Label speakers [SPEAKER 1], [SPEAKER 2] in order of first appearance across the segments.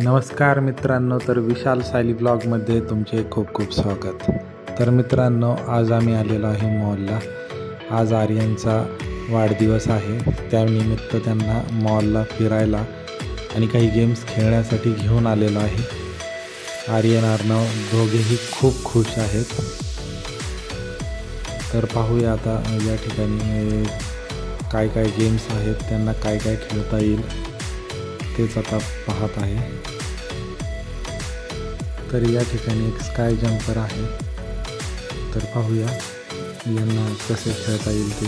[SPEAKER 1] नमस्कार मित्रांनो, तर विशाल सायली ब्लॉगमध्ये तुमचे खूप खूप स्वागत। तर मित्रांनो, आज आम्ही आलेलो आहे मॉलला। आज आर्यनचा वाढदिवस आहे, त्यानिमित्त त्यांना मॉलला फिरायला आणि काही गेम्स खेळण्यासाठी घेऊन आलेलो आहे। आर्यन अर्णव दोघेही खूप खुश आहेत। तर पाहूया आता या ठिकाणी काय काय गेम्स आहेत, त्यांना काय काय खेळता येईल तेच आता पाहत आहे। तर या ठिकाणी एक स्काय जंपर आहे, तर पाहूया यांना कसे खेळता येईल ते।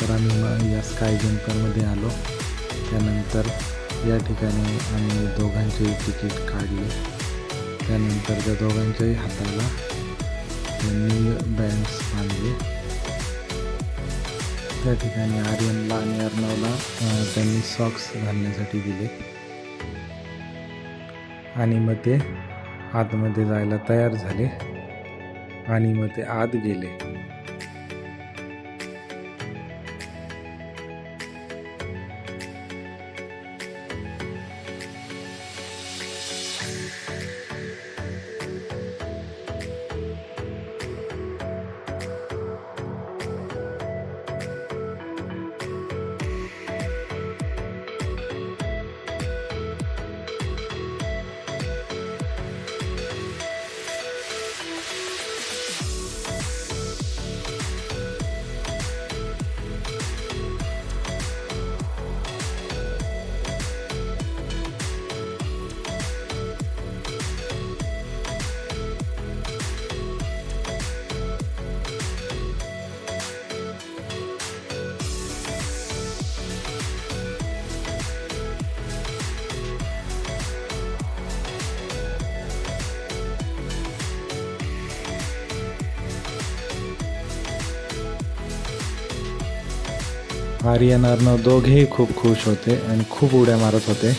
[SPEAKER 1] तर आम्ही या स्काय जंपरमध्ये आलो। त्यानंतर या ठिकाणी आम्ही दोघांचे तिकीट काढले। त्यानंतर त्या दोघांच्याही हाताला त्यांनी बँड्स बांधले। त्या ठिकाणी आर्यनला आणि अर्णवला त्यांनी सॉक्स घालण्यासाठी दिले आणि मग ते आतमध्ये जायला तयार झाले आणि मग ते आत गेले। आर्यन अर्णव दोघेही खूप खुश होते आणि खूप उड्या मारत होते।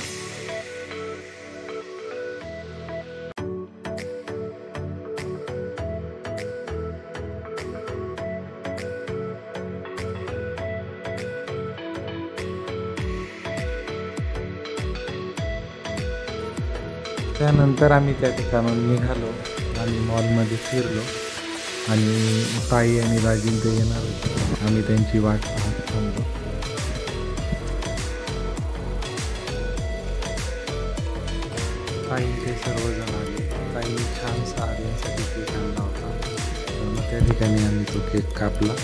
[SPEAKER 1] त्यानंतर आम्ही त्या ठिकाणून निघालो आणि मॉलमध्ये फिरलो आणि ताई आणि राजीव ते येणार होते। आम्ही त्यांची वाट पाहत थांबलो। ताई ते सर्वजण आले। ताईने छानसा आर्यनसाठी केक आणला होता, तर मग त्या ठिकाणी आम्ही तो केक कापला।